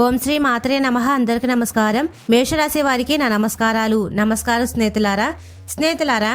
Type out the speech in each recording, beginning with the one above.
ఓం శ్రీ మాత్రే నమః. అందరికీ నమస్కారం. మేషరాశి వారికి నా నమస్కారం స్నేహితులారా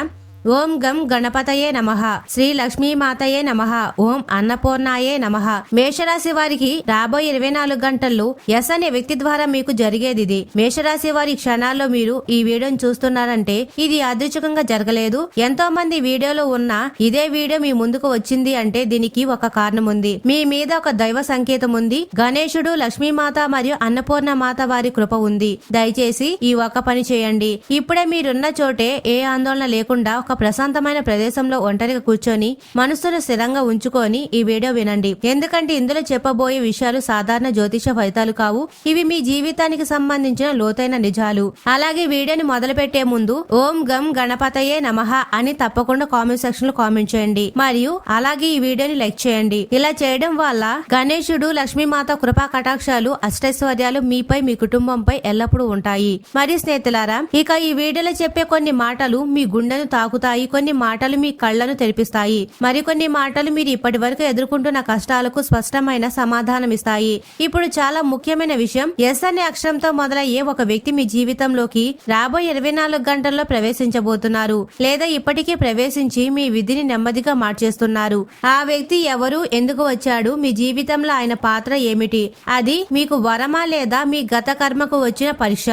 ఓం గం గణపతయే నమః. శ్రీ లక్ష్మీమాతయే నమః. ఓం అన్నపూర్ణాయే నమః. మేషరాశి వారికి రాబోయే 24 గంటల్లో ఎస్ అనే వ్యక్తి ద్వారా మీకు జరిగేది ఇది. మేషరాశి వారి క్షణాల్లో మీరు ఈ వీడియోని చూస్తున్నారంటే ఇది యాదృచ్ఛికంగా జరగలేదు. ఎంతో మంది వీడియోలో ఉన్న ఇదే వీడియో మీ ముందుకు వచ్చింది అంటే దీనికి ఒక కారణం ఉంది. మీ మీద ఒక దైవ సంకేతం ఉంది. గణేశుడు, లక్ష్మీమాత మరియు అన్నపూర్ణ మాత వారి కృప ఉంది. దయచేసి ఈ ఒక పని చేయండి. ఇప్పుడే మీరున్న చోటే ఏ ఆందోళన లేకుండా ఒక ప్రశాంతమైన ప్రదేశంలో ఒంటరిగా కూర్చొని మనసును స్థిరంగా ఉంచుకొని ఈ వీడియో వినండి. ఎందుకంటే ఇందులో చెప్పబోయే విషయాలు సాధారణ జ్యోతిష ఫలితాలు కావు. ఇవి మీ జీవితానికి సంబంధించిన లోతైన నిజాలు. అలాగే వీడియోని మొదలు పెట్టే ముందు ఓం గం గణపతయే నమః అని తప్పకుండా కామెంట్ సెక్షన్ లో కామెంట్ చేయండి. మరియు అలాగే ఈ వీడియోని లైక్ చేయండి. ఇలా చేయడం వల్ల గణేశుడు, లక్ష్మీమాత కృపా కటాక్షాలు, అష్టైశ్వర్యాలు మీపై, మీ కుటుంబంపై ఎల్లప్పుడూ ఉంటాయి. మరియు స్నేహితులారా, ఇక ఈ వీడియోలో చెప్పే కొన్ని మాటలు మీ గుండెను తాకుతాయి. కొన్ని మాటలు మీ కళ్లను తెరిపిస్తాయి. మరికొన్ని మాటలు మీరు ఇప్పటి వరకు ఎదుర్కొంటున్న కష్టాలకు స్పష్టమైన సమాధానం ఇస్తాయి. ఇప్పుడు చాలా ముఖ్యమైన విషయం, ఎస్ అనే అక్షరంతో మొదలయ్యే ఒక వ్యక్తి మీ జీవితంలోకి రాబోయే 24 గంటల్లో ప్రవేశించబోతున్నారు. లేదా ఇప్పటికే ప్రవేశించి మీ విధిని నెమ్మదిగా మార్చేస్తున్నారు. ఆ వ్యక్తి ఎవరు, ఎందుకు వచ్చాడు, మీ జీవితంలో ఆయన పాత్ర ఏమిటి, అది మీకు వరమా లేదా మీ గత కర్మకు వచ్చిన పరీక్ష?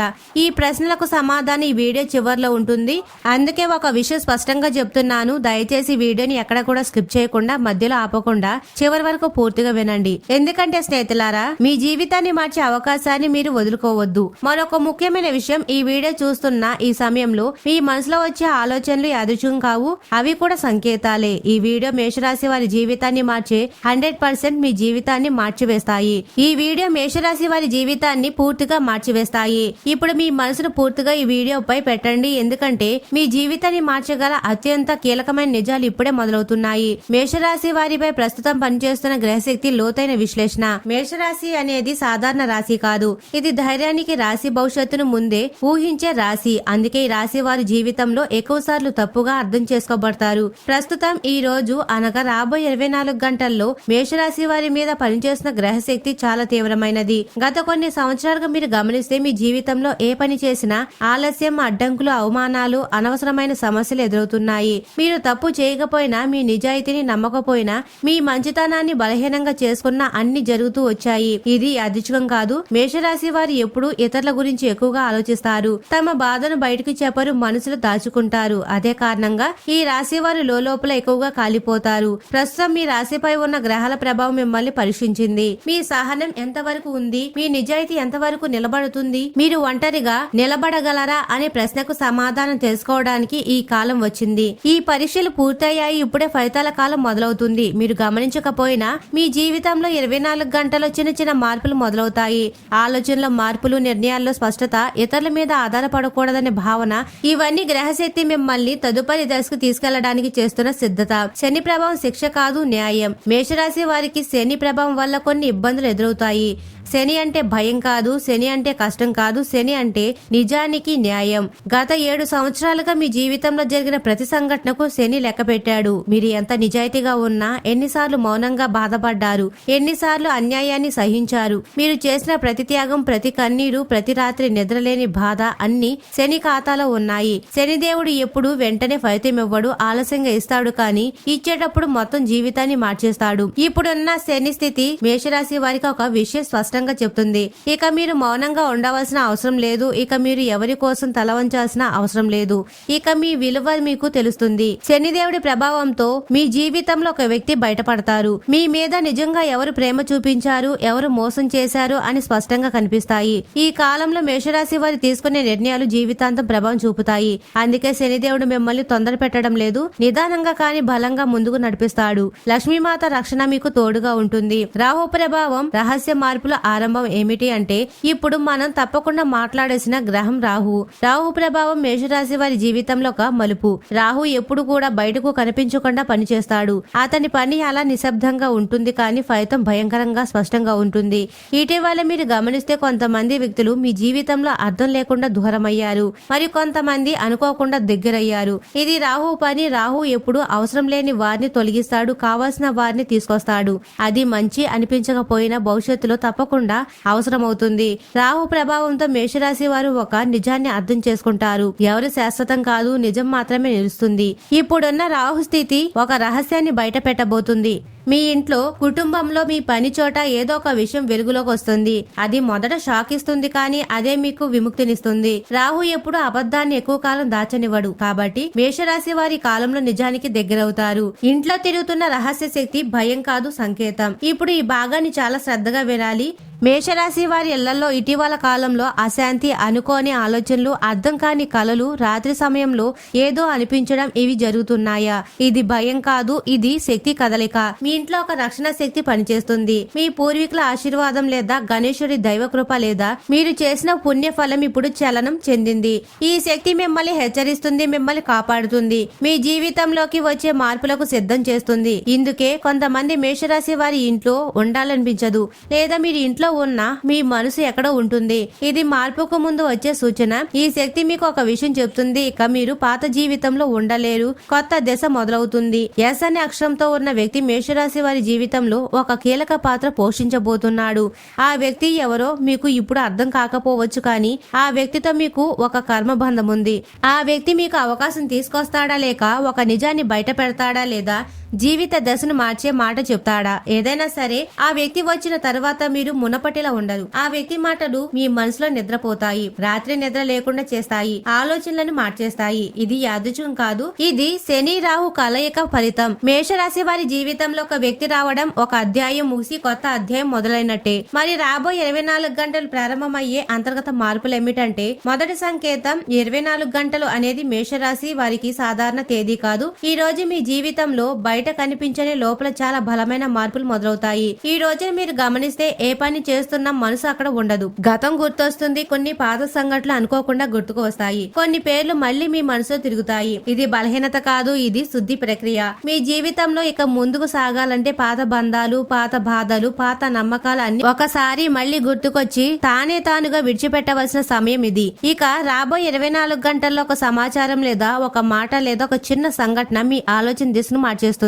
ఈ ప్రశ్నలకు సమాధానం ఈ వీడియో చివర్లో ఉంటుంది. అందుకే ఒక విషయం స్పష్టంగా చెప్తున్నాను. దయచేసి వీడియోని ఎక్కడ కూడా స్కిప్ చేయకుండా, మధ్యలో ఆపకుండా చివరి వరకు పూర్తిగా వినండి. ఎందుకంటే స్నేహితులారా, మీ జీవితాన్ని మార్చే అవకాశాన్ని మీరు వదులుకోవద్దు. మరొక ముఖ్యమైన విషయం, ఈ వీడియో చూస్తున్న ఈ సమయంలో మీ మనసులో వచ్చే ఆలోచనలు యాదృచ్ఛికం కావు. అవి కూడా సంకేతాలే. ఈ వీడియో మేషరాశి వారి జీవితాన్ని మార్చే 100% మీ జీవితాన్ని మార్చివేస్తాయి. ఈ వీడియో మేషరాశి వారి జీవితాన్ని పూర్తిగా మార్చివేస్తాయి. ఇప్పుడు మీ మనసును పూర్తిగా ఈ వీడియోపై పెట్టండి. ఎందుకంటే మీ జీవితాన్ని మార్చగల అత్యంత కీలకమైన నిజాలు ఇప్పుడే మొదలవుతున్నాయి. మేషరాశి వారిపై ప్రస్తుతం పనిచేస్తున్న గ్రహశక్తి లోతైన విశ్లేషణ. మేషరాశి అనేది సాధారణ రాశి కాదు. ఇది ధైర్యానికి రాశి, భవిష్యత్తును ముందే ఊహించే రాశి. అందుకే ఈ రాశి వారి జీవితంలో ఎక్కువ సార్లు తప్పుగా అర్థం చేసుకోబడతారు. ప్రస్తుతం ఈ రోజు అనగా రాబోయే 24 గంటల్లో మేషరాశి వారి మీద పనిచేస్తున్న గ్రహశక్తి చాలా తీవ్రమైనది. గత కొన్ని సంవత్సరాలుగా మీరు గమనిస్తే మీ జీవితంలో ఏ పని చేసినా ఆలస్యం, అడ్డంకులు, అవమానాలు, అనవసరమైన సమస్యలు ఎదురవుతున్నాయి. మీరు తప్పు చేయకపోయినా, మీ నిజాయితీని నమ్మకపోయినా, మీ మంచితనాన్ని బలహీనంగా చేసుకున్న అన్ని జరుగుతూ వచ్చాయి. ఇది యాదృచ్ఛికం కాదు. మేషరాశి వారు ఎప్పుడు ఇతరుల గురించి ఎక్కువగా ఆలోచిస్తారు. తమ బాధను బయటకు చెప్పరు, మనసులో దాచుకుంటారు. అదే కారణంగా ఈ రాశి వారు లోపల ఎక్కువగా కాలిపోతారు. ప్రస్తుతం మీ రాశిపై ఉన్న గ్రహాల ప్రభావం మిమ్మల్ని పరీక్షించింది. మీ సహనం ఎంతవరకు ఉంది, మీ నిజాయితీ ఎంతవరకు నిలబడుతుంది, మీరు ఒంటరిగా నిలబడగలరా అనే ప్రశ్నకు సమాధానం తెలుసుకోవడానికి ఈ కాలం వచ్చింది. ఈ పరీక్షలు పూర్తయ్యాయి. ఇప్పుడే ఫలితాల కాలం మొదలవుతుంది. మీరు గమనించకపోయినా మీ జీవితంలో 24 గంటల్లో చిన్న చిన్న మార్పులు మొదలవుతాయి. ఆలోచనలో మార్పులు, నిర్ణయాల్లో స్పష్టత, ఇతరుల మీద ఆధారపడకూడదనే భావన, ఇవన్నీ గ్రహశక్తి మిమ్మల్ని తదుపరి దశకు తీసుకెళ్లడానికి చేస్తున్న సిద్ధత. శని ప్రభావం శిక్ష కాదు, న్యాయం. మేషరాశి వారికి శని ప్రభావం వల్ల కొన్ని ఇబ్బందులు ఎదురవుతాయి. శని అంటే భయం కాదు, శని అంటే కష్టం కాదు, శని అంటే నిజానికి న్యాయం. గత 7 సంవత్సరాలుగా మీ జీవితంలో జరిగిన ప్రతి సంఘటనకు శని లెక్క పెట్టాడు. మీరు ఎంత నిజాయితీగా ఉన్నా, ఎన్నిసార్లు మౌనంగా బాధపడ్డారు, ఎన్నిసార్లు అన్యాయాన్ని సహించారు. మీరు చేసిన ప్రతి త్యాగం, ప్రతి కన్నీరు, ప్రతి రాత్రి నిద్రలేని బాధ అన్ని శని ఖాతాలో ఉన్నాయి. శనిదేవుడు ఎప్పుడు వెంటనే ఫలితం ఇవ్వడు, ఆలస్యంగా ఇస్తాడు. కానీ ఇచ్చేటప్పుడు మొత్తం జీవితాన్ని మార్చేస్తాడు. ఇప్పుడున్న శని స్థితి మేషరాశి వారికి ఒక విషయం స్పష్టంగా చెప్తుంది. ఇక మీరు మౌనంగా ఉండవలసిన అవసరం లేదు. ఇక మీరు ఎవరి కోసం తల వంచాల్సిన అవసరం లేదు. ఇక మీ విలువ మీకు తెలుస్తుంది. శనిదేవుడి ప్రభావంతో మీ జీవితంలో ఒక వ్యక్తి బయటపడతారు. మీ మీద నిజంగా ఎవరు ప్రేమ చూపించారు, ఎవరు మోసం చేశారు అని స్పష్టంగా కనిపిస్తాయి. ఈ కాలంలో మేషరాశి వారు తీసుకునే నిర్ణయాలు జీవితాంతం ప్రభావం చూపుతాయి. అందుకే శనిదేవుడు మిమ్మల్ని తొందర పెట్టడం లేదు. నిదానంగా కానీ బలంగా ముందుకు నడిపిస్తాడు. లక్ష్మీమాత రక్షణ మీకు తోడుగా ఉంటుంది. రాహు ప్రభావం, రహస్య మార్పుల ఆరంభం ఏమిటి అంటే ఇప్పుడు మనం తప్పకుండా మాట్లాడేసిన గ్రహం రాహు. రాహు ప్రభావం మేషరాశి వారి జీవితంలో ఒక మలుపు. రాహు ఎప్పుడు కూడా బయటకు కనిపించకుండా పనిచేస్తాడు. అతని పని అలా నిశ్శబ్దంగా ఉంటుంది, కానీ ఫలితం భయంకరంగా స్పష్టంగా ఉంటుంది. ఇటీవల మీరు గమనిస్తే కొంతమంది వ్యక్తులు మీ జీవితంలో అర్థం లేకుండా దూరమయ్యారు, మరి కొంతమంది అనుకోకుండా దగ్గరయ్యారు. ఇది రాహు పని. రాహు ఎప్పుడు అవసరం లేని వారిని తొలగిస్తాడు, కావాల్సిన వారిని తీసుకొస్తాడు. అది మంచి అనిపించకపోయినా భవిష్యత్తులో తప్పకుండా తప్పకుండా అవసరమవుతుంది. రాహు ప్రభావంతో మేషరాశి వారు ఒక నిజాన్ని అర్థం చేసుకుంటారు. ఎవరు శాశ్వతం కాదు, నిజం మాత్రమే నిలుస్తుంది. ఇప్పుడున్న రాహు స్థితి ఒక రహస్యాన్ని బయట పెట్టబోతుంది. మీ ఇంట్లో, కుటుంబంలో, మీ పని చోట ఏదో ఒక విషయం వెలుగులోకి వస్తుంది. అది మొదట షాక్ ఇస్తుంది, కానీ అదే మీకు విముక్తినిస్తుంది. రాహు ఎప్పుడు అబద్ధాన్ని ఎక్కువ కాలం దాచనివ్వడు. కాబట్టి మేషరాశి వారి కాలంలో నిజానికి దగ్గరవుతారు. ఇంట్లో తిరుగుతున్న రహస్య శక్తి భయం కాదు, సంకేతం. ఇప్పుడు ఈ భాగాన్ని చాలా శ్రద్ధగా వినాలి. మేషరాశి వారి ఇళ్లలో ఇటీవల కాలంలో అశాంతి, అనుకోని ఆలోచనలు, అర్థం కాని కలలు, రాత్రి సమయంలో ఏదో అనిపించడం, ఇవి జరుగుతున్నాయా? ఇది భయం కాదు, ఇది శక్తి కదలిక. మీ ఇంట్లో ఒక రక్షణ శక్తి పనిచేస్తుంది. మీ పూర్వీకుల ఆశీర్వాదం లేదా గణేశుడి దైవకృప లేదా మీరు చేసిన పుణ్య ఫలం ఇప్పుడు చలనం చెందింది. ఈ శక్తి మిమ్మల్ని హెచ్చరిస్తుంది, మిమ్మల్ని కాపాడుతుంది, మీ జీవితంలోకి వచ్చే మార్పులకు సిద్ధం చేస్తుంది. ఇందుకే కొంతమంది మేషరాశి వారి ఇంట్లో ఉండాలనిపించదు, లేదా మీరు ఇంట్లో ఉన్నా మీ మనసు ఎక్కడో ఉంటుంది. ఇది మార్పుకు ముందు వచ్చే సూచన. ఈ శక్తి మీకు ఒక విషయం చెప్తుంది. ఇక మీరు పాత జీవితంలో ఉండలేరు, కొత్త దశ మొదలవుతుంది. ఎస్ అనే అక్షరంతో ఉన్న వ్యక్తి మేషరాశి వారి జీవితంలో ఒక కీలక పాత్ర పోషించబోతున్నాడు. ఆ వ్యక్తి ఎవరో మీకు ఇప్పుడు అర్థం కాకపోవచ్చు, కానీ ఆ వ్యక్తితో మీకు ఒక కర్మబంధం ఉంది. ఆ వ్యక్తి మీకు అవకాశం తీసుకొస్తాడా, లేక ఒక నిజాన్ని బయట పెడతాడా, లేదా జీవిత దశను మార్చే మాట చెప్తాడా? ఏదైనా సరే, ఆ వ్యక్తి వచ్చిన తర్వాత మీరు మునపటిలా ఉండరు. ఆ వ్యక్తి మాటలు మీ మనసులో నిద్రపోతాయి, రాత్రి నిద్ర లేకుండా చేస్తాయి, ఆలోచనలను మార్చేస్తాయి. ఇది యాదృచ్ఛికం కాదు, ఇది శని రాహు కలయిక ఫలితం. మేషరాశి వారి జీవితంలో ఒక వ్యక్తి రావడం ఒక అధ్యాయం ముగిసి కొత్త అధ్యాయం మొదలైనట్టే. మరి రాబోయే 24 గంటలు ప్రారంభమయ్యే అంతర్గత మార్పులు ఏమిటంటే, మొదటి సంకేతం 24 గంటలు అనేది మేషరాశి వారికి సాధారణ తేదీ కాదు. ఈ రోజు మీ జీవితంలో బయట కనిపించని లోపల చాలా బలమైన మార్పులు మొదలవుతాయి. ఈ రోజు మీరు గమనిస్తే ఏ పని చేస్తున్నా మనసు అక్కడ ఉండదు. గతం గుర్తొస్తుంది, కొన్ని పాత సంఘటనలు అనుకోకుండా గుర్తుకు వస్తాయి, కొన్ని పేర్లు మళ్ళీ మీ మనసులో తిరుగుతాయి. ఇది బలహీనత కాదు, ఇది శుద్ధి ప్రక్రియ. మీ జీవితంలో ఇక ముందుకు సాగాలంటే పాత బంధాలు, పాత బాధలు, పాత నమ్మకాలు అన్ని ఒకసారి మళ్ళీ గుర్తుకొచ్చి తానే తానుగా విడిచిపెట్టవలసిన సమయం ఇది. ఇక రాబోయే 24 గంటల్లో ఒక సమాచారం లేదా ఒక మాట లేదా ఒక చిన్న సంఘటన మీ ఆలోచన దిశను మార్చేస్తుంది.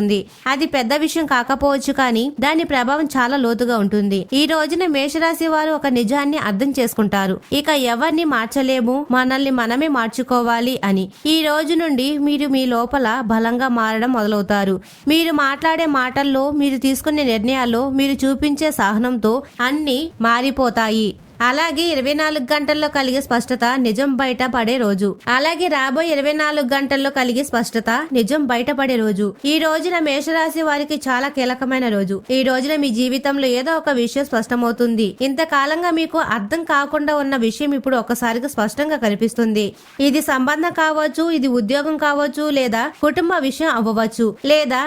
అది పెద్ద విషయం కాకపోవచ్చు, కానీ దాని ప్రభావం చాలా లోతుగా ఉంటుంది. ఈ రోజున మేషరాశి వారు ఒక నిజాన్ని అర్థం చేసుకుంటారు. ఇక ఎవరిని మార్చలేము, మనల్ని మనమే మార్చుకోవాలి అని. ఈ రోజు నుండి మీరు మీ లోపల బలంగా మారడం మొదలవుతారు. మీరు మాట్లాడే మాటల్లో, మీరు తీసుకునే నిర్ణయాల్లో, మీరు చూపించే సహనంతో అన్ని మారిపోతాయి. అలాగే 24 గంటల్లో కలిగే స్పష్టత నిజం బయటపడే రోజు. అలాగే రాబోయే 24 గంటల్లో కలిగే స్పష్టత నిజం బయటపడే రోజు. ఈ రోజున మేషరాశి వారికి చాలా కీలకమైన రోజు. ఈ రోజున మీ జీవితంలో ఏదో ఒక విషయం స్పష్టమవుతుంది. ఇంతకాలంగా మీకు అర్థం కాకుండా ఉన్న విషయం ఇప్పుడు ఒక్కసారిగా స్పష్టంగా కనిపిస్తుంది. ఇది సంబంధం కావచ్చు, ఇది ఉద్యోగం కావచ్చు, లేదా కుటుంబ విషయం అవ్వవచ్చు, లేదా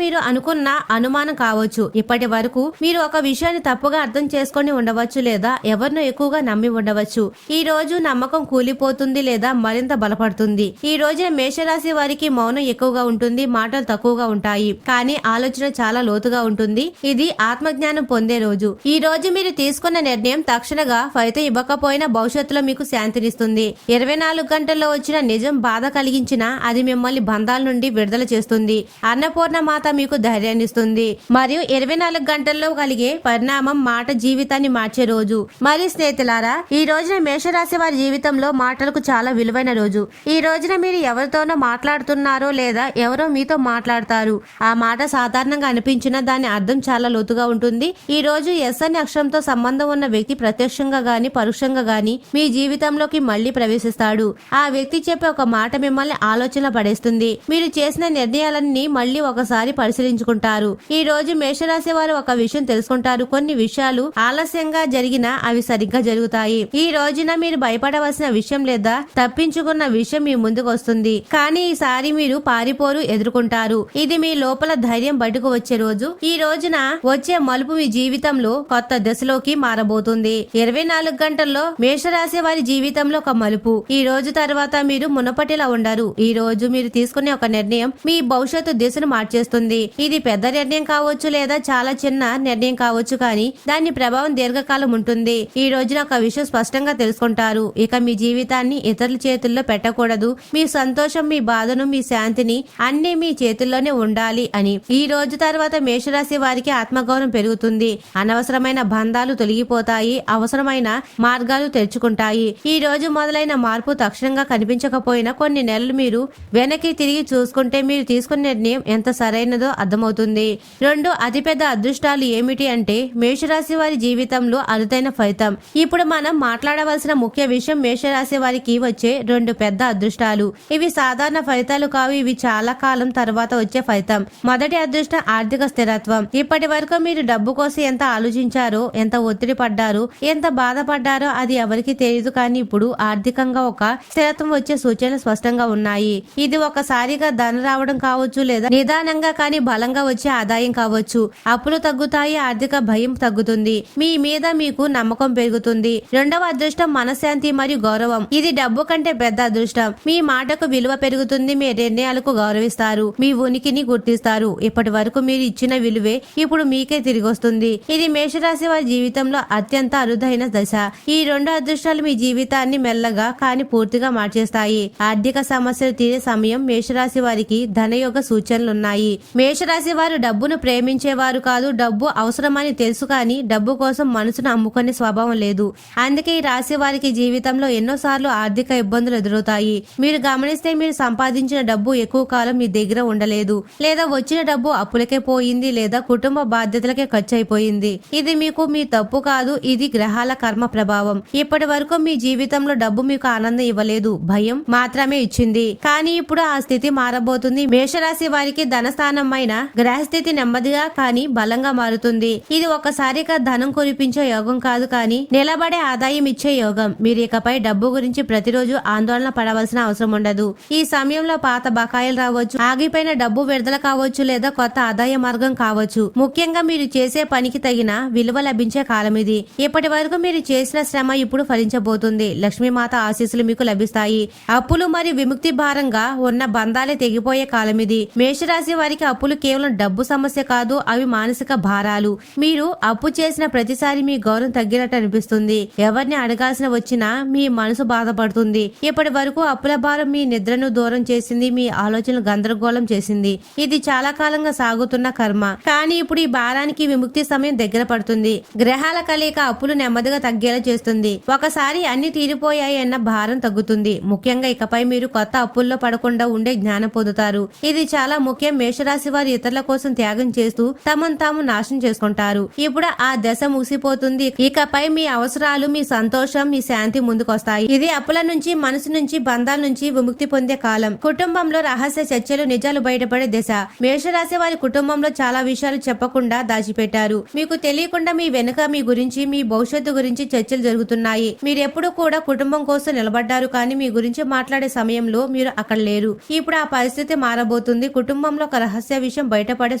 మీరు అనుకున్న అనుమానం కావచ్చు. ఇప్పటి వరకు మీరు ఒక విషయాన్ని తప్పుగా అర్థం చేసుకొని ఉండవచ్చు, లేదా ఎవరు ఎక్కువగా నమ్మి ఉండవచ్చు. ఈ రోజు నమ్మకం కూలిపోతుంది లేదా మరింత బలపడుతుంది. ఈ రోజున మేషరాశి వారికి మౌనం ఎక్కువగా ఉంటుంది, మాటలు తక్కువగా ఉంటాయి, కానీ ఆలోచన చాలా లోతుగా ఉంటుంది. ఇది ఆత్మజ్ఞానం పొందే రోజు. ఈ రోజు మీరు తీసుకున్న నిర్ణయం తక్షణంగా ఫలితం ఇవ్వకపోయినా భవిష్యత్తులో మీకు శాంతినిస్తుంది. 24 గంటల్లో వచ్చిన నిజం బాధ కలిగించినా అది మిమ్మల్ని బంధాల నుండి విడుదల చేస్తుంది. అన్నపూర్ణ మాత మీకు ధైర్యాన్నిస్తుంది. మరియు 24 గంటల్లో కలిగే పరిణామం మాట జీవితాన్ని మార్చే రోజు. మరి స్నేహితులారా, ఈ రోజున మేషరాశి వారి జీవితంలో మాటలకు చాలా విలువైన రోజు. ఈ రోజున మీరు ఎవరితోనో మాట్లాడుతున్నారో లేదా ఎవరో మీతో మాట్లాడతారు. ఆ మాట సాధారణంగా అనిపించిన దాని అర్థం చాలా లోతుగా ఉంటుంది. ఈ రోజు ఎస్ అనే అక్షరంతో సంబంధం ఉన్న వ్యక్తి ప్రత్యక్షంగా గాని పరోక్షంగా గాని మీ జీవితంలోకి మళ్లీ ప్రవేశిస్తాడు. ఆ వ్యక్తి చెప్పే ఒక మాట మిమ్మల్ని ఆలోచన పడేస్తుంది. మీరు చేసిన నిర్ణయాలన్నీ మళ్లీ ఒకసారి పరిశీలించుకుంటారు. ఈ రోజు మేషరాశి వారు ఒక విషయం తెలుసుకుంటారు. కొన్ని విషయాలు ఆలస్యంగా జరిగినా అవి సరిగ్గా జరుగుతాయి. ఈ రోజున మీరు భయపడవలసిన విషయం లేదా తప్పించుకున్న విషయం మీ ముందుకు వస్తుంది, కానీ ఈసారి మీరు పారిపోరు, ఎదుర్కొంటారు. ఇది మీ లోపల ధైర్యం బయటకు వచ్చే రోజు. ఈ రోజున వచ్చే మలుపు మీ జీవితంలో కొత్త దశలోకి మారబోతుంది. 24 గంటల్లో మేషరాశి వారి జీవితంలో ఒక మలుపు. ఈ రోజు తర్వాత మీరు మునపటిలా ఉండరు. ఈ రోజు మీరు తీసుకునే ఒక నిర్ణయం మీ భవిష్యత్తు దిశను మార్చేస్తుంది. ఇది పెద్ద నిర్ణయం కావచ్చు లేదా చాలా చిన్న నిర్ణయం కావచ్చు, కానీ దాని ప్రభావం దీర్ఘకాలం ఉంటుంది. ఈ ఈ రోజున ఒక విషయం స్పష్టంగా తెలుసుకుంటారు. ఇక మీ జీవితాన్ని ఇతరుల చేతుల్లో పెట్టకూడదు. మీ సంతోషం, మీ బాధను, మీ శాంతిని అన్ని మీ చేతుల్లోనే ఉండాలి అని. ఈ రోజు తర్వాత మేషరాశి వారికి ఆత్మగౌరవం పెరుగుతుంది. అనవసరమైన బంధాలు తొలగిపోతాయి. అవసరమైన మార్గాలు తెరుచుకుంటాయి. ఈ రోజు మొదలైన మార్పు తక్షణంగా కనిపించకపోయినా కొన్ని నెలలు మీరు వెనక్కి తిరిగి చూసుకుంటే మీరు తీసుకున్న నిర్ణయం ఎంత సరైనదో అర్థమవుతుంది. 2 అతిపెద్ద అదృష్టాలు ఏమిటి అంటే మేషరాశి వారి జీవితంలో అరుదైన ఫలితం. ఇప్పుడు మనం మాట్లాడవలసిన ముఖ్య విషయం మేషరాశి వారికి వచ్చే 2 పెద్ద అదృష్టాలు. ఇవి సాధారణ ఫలితాలు కావు. ఇవి చాలా కాలం తర్వాత వచ్చే ఫలితం. మొదటి అదృష్టం ఆర్థిక స్థిరత్వం. ఇప్పటి వరకు మీరు డబ్బు కోసం ఎంత ఆలోచించారో, ఎంత ఒత్తిడి పడ్డారో, ఎంత బాధపడ్డారో అది ఎవరికి తెలియదు. కానీ ఇప్పుడు ఆర్థికంగా ఒక స్థిరత్వం వచ్చే సూచనలు స్పష్టంగా ఉన్నాయి. ఇది ఒకసారిగా ధన రావడం కావచ్చు, లేదా నిదానంగా కానీ బలంగా వచ్చే ఆదాయం కావచ్చు. అప్పులు తగ్గుతాయి. ఆర్థిక భయం తగ్గుతుంది. మీ మీద మీకు నమ్మకం పెరుగుతుంది. రెండవ అదృష్టం మనశ్శాంతి మరియు గౌరవం. ఇది డబ్బు కంటే పెద్ద అదృష్టం. మీ మాటకు విలువ పెరుగుతుంది. మీ నిర్ణయాలకు గౌరవిస్తారు. మీ ఉనికిని గుర్తిస్తారు. ఇప్పటి వరకు మీరు ఇచ్చిన విలువే ఇప్పుడు మీకే తిరిగి వస్తుంది. ఇది మేషరాశి వారి జీవితంలో అత్యంత అరుదైన దశ. ఈ 2 అదృష్టాలు మీ జీవితాన్ని మెల్లగా కానీ పూర్తిగా మార్చేస్తాయి. ఆర్థిక సమస్యలు తీరే సమయం. మేషరాశి వారికి ధనయోగ సూచనలున్నాయి. మేషరాశి వారు డబ్బును ప్రేమించేవారు కాదు. డబ్బు అవసరమని తెలుసు కానీ డబ్బు కోసం మనసును అమ్ముకునే స్వభావం లేదు. అందుకే ఈ రాశి వారికి జీవితంలో ఎన్నోసార్లు ఆర్థిక ఇబ్బందులు ఎదురవుతాయి. మీరు గమనిస్తే మీరు సంపాదించిన డబ్బు ఎక్కువ కాలం మీ దగ్గర ఉండలేదు, లేదా వచ్చిన డబ్బు అప్పులకే పోయింది, లేదా కుటుంబ బాధ్యతలకే ఖర్చు అయిపోయింది. ఇది మీకు మీ తప్పు కాదు. ఇది గ్రహాల కర్మ ప్రభావం. ఇప్పటి వరకు మీ జీవితంలో డబ్బు మీకు ఆనందం ఇవ్వలేదు, భయం మాత్రమే ఇచ్చింది. కానీ ఇప్పుడు ఆ స్థితి మారబోతుంది. మేషరాశి వారికి ధనస్థానమైన గ్రహస్థితి నెమ్మదిగా కానీ బలంగా మారుతుంది. ఇది ఒకసారిగా ధనం కురిపించే యోగం కాదు, కానీ నిలబడే ఆదాయం ఇచ్చే యోగం. మీరు ఇకపై డబ్బు గురించి ప్రతిరోజు ఆందోళన పడవలసిన అవసరం ఉండదు. ఈ సమయంలో పాత బకాయిలు రావచ్చు, ఆగిపోయిన డబ్బు విడుదల కావచ్చు, లేదా కొత్త ఆదాయ మార్గం కావచ్చు. ముఖ్యంగా మీరు చేసే పనికి తగిన విలువ లభించే కాలం ఇది. ఇప్పటి వరకు మీరు చేసిన శ్రమ ఇప్పుడు ఫలించబోతుంది. లక్ష్మీమాత ఆశీస్సులు మీకు లభిస్తాయి. అప్పులు మరియు విముక్తి భారంగా ఉన్న బంధాలే తెగిపోయే కాలం ఇది. మేషరాశి వారికి అప్పులు కేవలం డబ్బు సమస్య కాదు, అవి మానసిక భారాలు. మీరు అప్పు చేసిన ప్రతిసారి మీ గౌరవం తగ్గినట్టు అనిపిస్తుంది. ఎవరిని అడగాల్సిన వచ్చినా మీ మనసు బాధపడుతుంది. ఇప్పటి వరకు అప్పుల భారం మీ నిద్రను దూరం చేసింది, మీ ఆలోచనలు గందరగోళం చేసింది. ఇది చాలా కాలంగా సాగుతున్న కర్మ. కానీ ఇప్పుడు ఈ భారానికి విముక్తి సమయం దగ్గర పడుతుంది. గ్రహాల కలయిక అప్పులు నెమ్మదిగా తగ్గేలా చేస్తుంది. ఒకసారి అన్ని తీరిపోయాయి అన్న భారం తగ్గుతుంది. ముఖ్యంగా ఇకపై మీరు కొత్త అప్పుల్లో పడకుండా ఉండే జ్ఞానం పొందుతారు. ఇది చాలా ముఖ్యం. మేషరాశి వారు ఇతరుల కోసం త్యాగం చేస్తూ తమను తాము నాశనం చేసుకుంటారు. ఇప్పుడు ఆ దశ ముగిసిపోతుంది. ఇకపై మీ అవసరాలు, మీ సంతోషం, మీ శాంతి ముందుకొస్తాయి. ఇది అప్పుల నుంచి, మనసు నుంచి, బంధాల నుంచి విముక్తి పొందే కాలం. కుటుంబంలో రహస్య చర్చలు, నిజాలు బయటపడే దశ. మేషరాశి వారి కుటుంబంలో చాలా విషయాలు చెప్పకుండా దాచిపెట్టారు. మీకు తెలియకుండా మీ వెనుక మీ గురించి, మీ భవిష్యత్తు గురించి చర్చలు జరుగుతున్నాయి. మీరెప్పుడు కూడా కుటుంబం కోసం నిలబడ్డారు, కానీ మీ గురించి మాట్లాడే సమయంలో మీరు అక్కడ లేరు. ఇప్పుడు ఆ పరిస్థితి మారబోతుంది. కుటుంబంలో ఒక రహస్య విషయం బయటపడే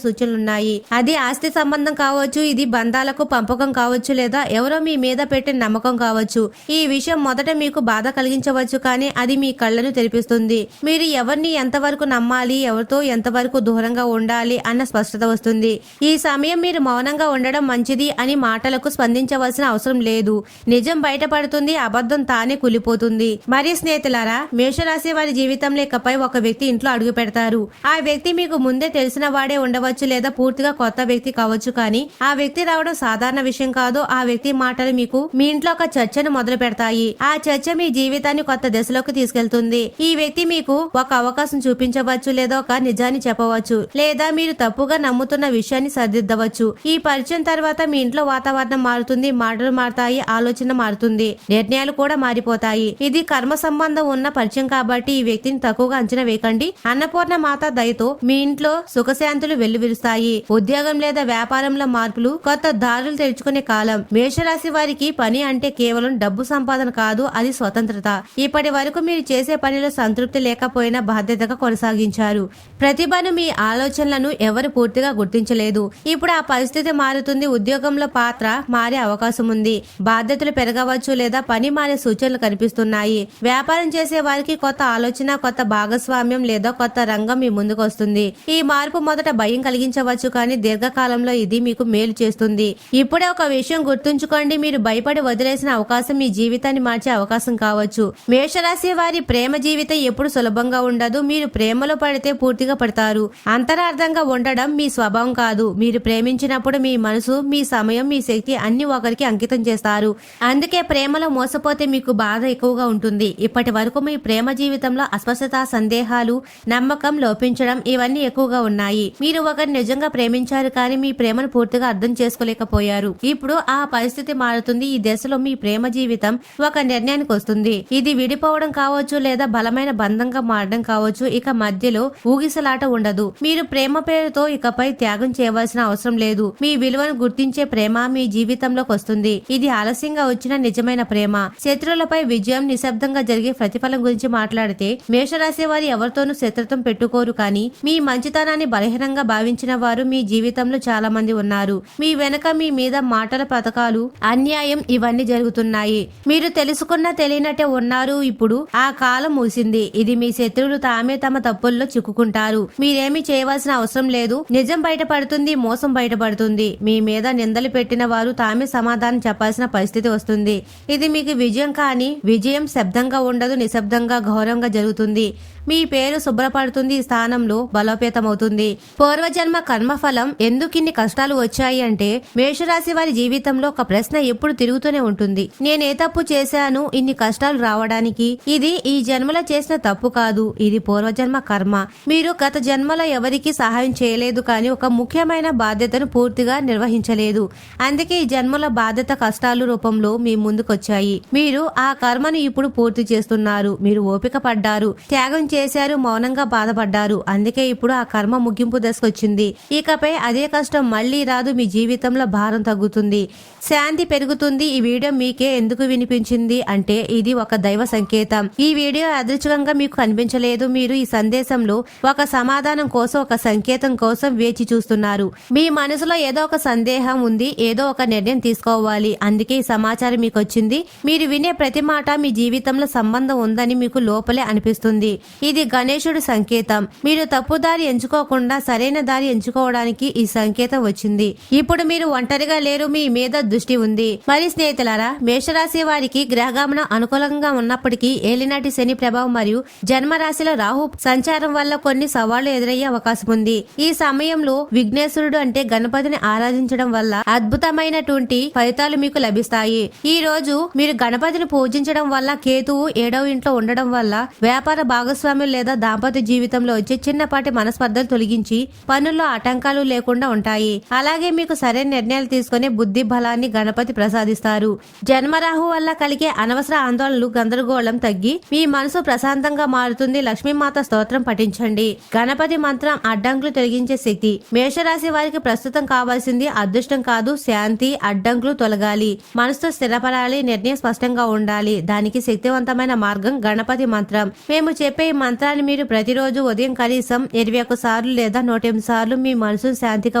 సూచనలున్నాయి. అది ఆస్తి సంబంధం కావచ్చు, ఇది బంధాలకు పంపకం కావచ్చు, లేదా ఎవరో మీ మీద పెట్టిన నమ్మకం కావచ్చు. ఈ విషయం మొదట మీకు బాధ కలిగించవచ్చు, కానీ అది మీ కళ్ళను తెరిపిస్తుంది. మీరు ఎవరిని ఎంతవరకు నమ్మాలి, ఎవరితో ఎంతవరకు దూరంగా ఉండాలి అన్న స్పష్టత వస్తుంది. ఈ సమయం మీరు మౌనంగా ఉండడం మంచిది అని మాటలకు స్పందించవలసిన అవసరం లేదు. నిజం బయటపడుతుంది, అబద్ధం తానే కూలిపోతుంది. మరి స్నేహితులారా, మేషరాశి వారి జీవితంలో ఇకపై ఒక వ్యక్తి ఇంట్లో అడుగు పెడతారు. ఆ వ్యక్తి మీకు ముందే తెలిసిన వాడే ఉండవచ్చు, లేదా పూర్తిగా కొత్త వ్యక్తి కావచ్చు. కానీ ఆ వ్యక్తి రావడం సాధారణ విషయం కాదు. ఆ వ్యక్తి మాటలు మీకు మీ ఇంట్లో ఒక చర్చను మొదలు పెడతాయి. ఆ చర్చ మీ జీవితాన్ని కొత్త దశలోకి తీసుకెళ్తుంది. ఈ వ్యక్తి మీకు ఒక అవకాశం చూపించవచ్చు, లేదా ఒక నిజాన్ని చెప్పవచ్చు, లేదా మీరు తప్పుగా నమ్ముతున్న విషయాన్ని సరిదిద్దవచ్చు. ఈ పరిచయం తర్వాత మీ ఇంట్లో వాతావరణం మారుతుంది, మాటలు మారుతాయి, ఆలోచన మారుతుంది, నిర్ణయాలు కూడా మారిపోతాయి. ఇది కర్మ సంబంధం ఉన్న పరిచయం కాబట్టి ఈ వ్యక్తిని తక్కువగా అంచనా వేయకండి. అన్నపూర్ణ మాత దయతో మీ ఇంట్లో సుఖశాంతులు వెల్లువిరుస్తాయి. ఉద్యోగం లేదా వ్యాపారంలో మార్పులు, కొత్త దారులు తెరుచుకునే కాలం. మేషరాశి వారికి పని అంటే కేవలం డబ్బు సంపాదన కాదు, అది స్వతంత్రత. ఇప్పటి వరకు మీరు చేసే పనిలో సంతృప్తి లేకపోయినా బాధ్యతగా కొనసాగించారు. ప్రతిభను, మీ ఆలోచనలను ఎవరు పూర్తిగా గుర్తించలేదు. ఇప్పుడు ఆ పరిస్థితి మారుతుంది. ఉద్యోగంలో పాత్ర మారే అవకాశం ఉంది. బాధ్యతలు పెరగవచ్చు, లేదా పని మారే సూచనలు కనిపిస్తున్నాయి. వ్యాపారం చేసే వారికి కొత్త ఆలోచన, కొత్త భాగస్వామ్యం, లేదా కొత్త రంగం మీ ముందుకు వస్తుంది. ఈ మార్పు మొదట భయం కలిగించవచ్చు, కానీ దీర్ఘకాలంలో ఇది మీకు మేలు చేస్తుంది. ఇప్పుడే ఒక విషయం గుర్తుంచుకోండి, మీరు మీరు భయపడి వదిలేసిన అవకాశం మీ జీవితాన్ని మార్చే అవకాశం కావచ్చు. మేషరాశి వారి ప్రేమ జీవితం ఎప్పుడు సులభంగా ఉండదు. మీరు ప్రేమలో పడితే పూర్తిగా పడతారు. అంతరార్థంగా ఉండడం మీ స్వభావం కాదు. మీరు ప్రేమించినప్పుడు మీ మనసు, మీ సమయం, మీ శక్తి అన్ని ఒకరికి అంకితం చేస్తారు. అందుకే ప్రేమలో మోసపోతే మీకు బాధ ఎక్కువగా ఉంటుంది. ఇప్పటి వరకు మీ ప్రేమ జీవితంలో అస్పష్టత, సందేహాలు, నమ్మకం లోపించడం ఇవన్నీ ఎక్కువగా ఉన్నాయి. మీరు ఒకరిని నిజంగా ప్రేమించారు కానీ మీ ప్రేమను పూర్తిగా అర్థం చేసుకోలేకపోయారు. ఇప్పుడు ఆ పరిస్థితి మారుతుంది. ఈ దశలో మీ ప్రేమ జీవితం ఒక నిర్ణయానికి వస్తుంది. ఇది విడిపోవడం కావచ్చు లేదా బలమైన బంధంగా మారడం కావచ్చు. ఇక మధ్యలో ఊగిసలాట ఉండదు. మీరు ప్రేమ పేరుతో ఇకపై త్యాగం చేయవలసిన అవసరం లేదు. మీ విలువను గుర్తించే ప్రేమ మీ జీవితంలోకి వస్తుంది. ఇది ఆలస్యంగా వచ్చిన నిజమైన ప్రేమ. శత్రువులపై విజయం, నిశ్శబ్దంగా జరిగే ప్రతిఫలం గురించి మాట్లాడితే మేషరాశి వారు ఎవరితోనూ శత్రుత్వం పెట్టుకోరు కానీ మీ మంచితనాన్ని బలహీనంగా భావించిన వారు మీ జీవితంలో చాలా మంది ఉన్నారు. మీ వెనక మీ మీద మాటల పథకాలు, అన్యాయం ఇవన్నీ జరుగుతున్నాయి. మీరు తెలుసుకున్నా తెలియనట్టే ఉన్నారు. ఇప్పుడు ఆ కాలం ముగిసింది. ఇది మీ శత్రువులు తామే తమ తప్పుల్లో చిక్కుకుంటారు. మీరేమీ చేయవలసిన అవసరం లేదు. నిజం బయటపడుతుంది, మోసం బయటపడుతుంది. మీ మీద నిందలు పెట్టిన వారు తామే సమాధానం చెప్పాల్సిన పరిస్థితి వస్తుంది. ఇది మీకు విజయం కానీ విజయం శబ్దంగా ఉండదు, నిశ్శబ్దంగా గౌరవంగా జరుగుతుంది. మీ పేరు శుభ్రపడుతుంది, స్థానంలో బలోపేతమవుతుంది. పూర్వజన్మ కర్మఫలం ఎందుకు ఇన్ని కష్టాలు వచ్చాయి అంటే మేషరాశి వారి జీవితంలో ఒక ప్రశ్న ఎప్పుడు తిరుగుతూనే ఉంటుంది. నేనే తప్పు చేశాను ఇన్ని కష్టాలు రావడానికి? ఇది ఈ జన్మలో చేసిన తప్పు కాదు, ఇది పూర్వజన్మ కర్మ. మీరు గత జన్మలో ఎవరికి సహాయం చేయలేదు కానీ ఒక ముఖ్యమైన బాధ్యతను పూర్తిగా నిర్వహించలేదు. అందుకే ఈ జన్మల బాధ్యత కష్టాలు రూపంలో మీ ముందుకొచ్చాయి. మీరు ఆ కర్మను ఇప్పుడు పూర్తి చేస్తున్నారు. మీరు ఓపిక పడ్డారు, త్యాగం చేశారు, మౌనంగా బాధపడ్డారు. అందుకే ఇప్పుడు ఆ కర్మ ముగింపు దశకొచ్చింది. ఇకపై అదే కష్టం మళ్లీ రాదు. మీ జీవితంలో భారం తగ్గుతుంది, శాంతి పెరుగుతుంది. ఈ వీడియో మీకే ఎందుకు వినిపించింది అంటే ఇది ఒక దైవ సంకేతం. ఈ వీడియో అదృష్టంగా మీకు కనిపించలేదు. మీరు ఈ సందేశంలో ఒక సమాధానం కోసం, ఒక సంకేతం కోసం వేచి చూస్తున్నారు. మీ మనసులో ఏదో ఒక సందేహం ఉంది, ఏదో ఒక నిర్ణయం తీసుకోవాలి. అందుకే ఈ సమాచారం మీకు వచ్చింది. మీరు వినే ప్రతి మాట మీ జీవితంలో సంబంధం ఉందని మీకు లోపలే అనిపిస్తుంది. ఇది గణేశుడి సంకేతం. మీరు తప్పు దారి ఎంచుకోకుండా సరైన దారి ఎంచుకోవడానికి ఈ సంకేతం వచ్చింది. ఇప్పుడు మీరు ఒంటరిగా లేరు, మీ మీద దృష్టి ఉంది. మరి స్నేహితులారా, మేషరాశి వారికి గ్రహగమనం అనుకూలంగా ఉన్నప్పటికీ ఏలినాటి శని ప్రభావం మరియు జన్మరాశిలో రాహు సంచారం వల్ల కొన్ని సవాళ్లు ఎదురయ్యే అవకాశం ఉంది. ఈ సమయంలో విఘ్నేశ్వరుడు అంటే గణపతిని ఆరాధించడం వల్ల అద్భుతమైనటువంటి ఫలితాలు మీకు లభిస్తాయి. ఈ రోజు మీరు గణపతిని పూజించడం వల్ల కేతువు 7వ ఇంట్లో ఉండడం వల్ల వ్యాపార భాగస్వాములు లేదా దాంపత్య జీవితంలో వచ్చే చిన్నపాటి మనస్పర్ధలు తొలగించి పనుల్లో ఆటంకాలు లేకుండా ఉంటాయి. అలాగే మీకు సరైన నిర్ణయాలు తీసుకునే బుద్ధి బలాన్ని గణపతి ప్రసాదిస్తారు. జన్మరాహు వల్ల కలిగే అనవసర ఆందోళనలు, గందరగోళం తగ్గి మీ మనసు ప్రశాంతంగా మారుతుంది. లక్ష్మీమాత స్తోత్రం పఠించండి. గణపతి మంత్రం అడ్డంకులు తొలగించే శక్తి. మేషరాశి వారికి ప్రస్తుతం కావాల్సింది అదృష్టం కాదు, శాంతి. అడ్డంకులు తొలగాలి, మనసుతో స్థిరపడాలి, నిర్ణయం స్పష్టంగా ఉండాలి. దానికి శక్తివంతమైన మార్గం గణపతి మంత్రం. మేము చెప్పే ఈ మంత్రాన్ని మీరు ప్రతిరోజు ఉదయం కనీసం 21 సార్లు లేదా 108 సార్లు మీ మనసును శాంతిగా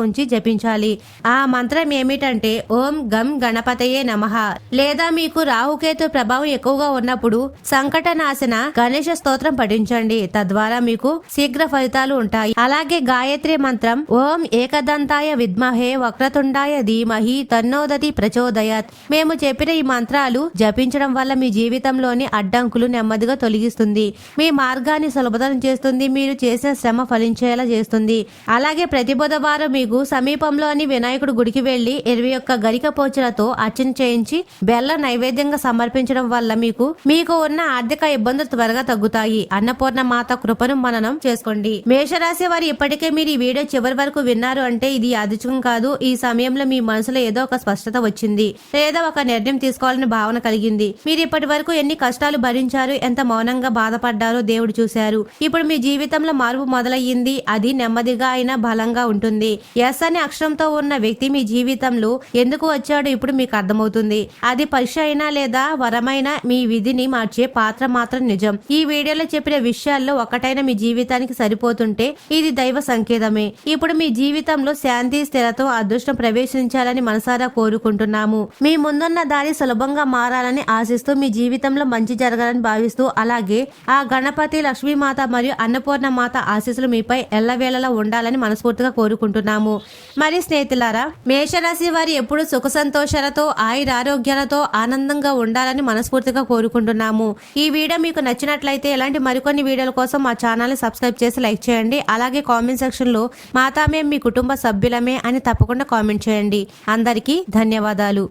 ఉంచి జపించాలి. ఆ మంత్రం ఏమిటంటే ఓం గం గణపతయే నమః. లేదా మీకు రాహుకేతు ప్రభావం ఎక్కువగా ఉన్నప్పుడు సంకటనాశన గణేశ స్తోత్రం పఠించండి. తద్వారా మీకు శీఘ్ర ఫలితాలు ఉంటాయి. అలాగే గాయత్రి మంత్రం ఓం ఏకదంతాయ విద్మహే వక్రతుండాయ ధీమహి తన్నోదతి ప్రచోదయాత్. మేము చెప్పిన ఈ మంత్రాలు జపించడం వల్ల మీ జీవితంలోని అడ్డంకులు నెమ్మదిగా తొలగిస్తుంది. మీ మార్గాన్ని సులభతరం చేస్తుంది. మీరు చేసిన శ్రమ ఫలించేలా చేస్తుంది. అలాగే ప్రతి బుధవారం మీకు సమీపంలోని వినాయకుడు గుడికి వెళ్లి 21 గరిక పోచలతో అర్చన చేయించి బెల్ల నైవేద్యంగా సమర్పించడం వల్ల మీకు ఉన్న ఆర్థిక ఇబ్బందులు త్వరగా తగ్గుతాయి. అన్నపూర్ణ మాత కృపను మననం చేసుకోండి. మేషరాశి వారు ఇప్పటికే మీరు ఈ వీడియో చివరి వరకు విన్నారు అంటే ఇది యాదృచ్ఛికం కాదు. ఈ సమయంలో మీ మనసులో ఏదో ఒక స్పష్టత వచ్చింది లేదా ఒక నిర్ణయం తీసుకోవాలని భావన కలిగింది. మీరు ఇప్పటి వరకు ఎన్ని కష్టాలు భరించారు, ఎంత మౌనంగా బాధపడ్డారో దేవుడు చూశారు. ఇప్పుడు మీ జీవితంలో మార్పు మొదలయ్యింది. అది నెమ్మదిగా అయినా బలంగా ఉంటుంది. ఎస్ అనే అక్షరంతో ఉన్న వ్యక్తి మీ జీవితంలో ఎందుకు వచ్చాడో ఇప్పుడు మీకు అర్థమవుతుంది. అది పరీక్ష అయినా లేదా వరమైన మీ విధిని మార్చే పాత్ర మాత్రం నిజం. ఈ వీడియోలో చెప్పిన విషయాల్లో ఒకటైనా మీ జీవితానికి సరిపోతుంటే ఇది దైవ సంకేతమే. ఇప్పుడు మీ జీవితంలో శాంతి, స్థిరత్వం, అదృష్టం ప్రవేశించాలని మనసారా కోరుకుంటున్నాము. మీ ముందున్న దారి సులభంగా మారాలని ఆశిస్తూ, మీ జీవితంలో మంచి జరగాలని భావిస్తూ, అలాగే ఆ గణపతి, లక్ష్మీమాత మరియు అన్నపూర్ణ మాత ఆశీస్సులు మీపై ఎల్లవేళలా ఉండాలని మనస్ఫూర్తిగా కోరుకుంటున్నాము. మరి స్నేహితులారా, మేషరాశి వారు ఎప్పుడు సుఖ సంతోషాలతో సంపదలతో ఆయురారోగ్యాలతో ఆనందంగా ఉండాలని మనస్ఫూర్తిగా కోరుకుంటున్నాము. ఈ వీడియో మీకు నచ్చినట్లయితే ఇలాంటి మరికొన్ని వీడియోల కోసం మా ఛానల్ ని సబ్స్క్రైబ్ చేసి లైక్ చేయండి. అలాగే కామెంట్ సెక్షన్ లో మాతా మేము మీ కుటుంబ సభ్యులమే అని తప్పకుండా కామెంట్ చేయండి. అందరికీ ధన్యవాదాలు.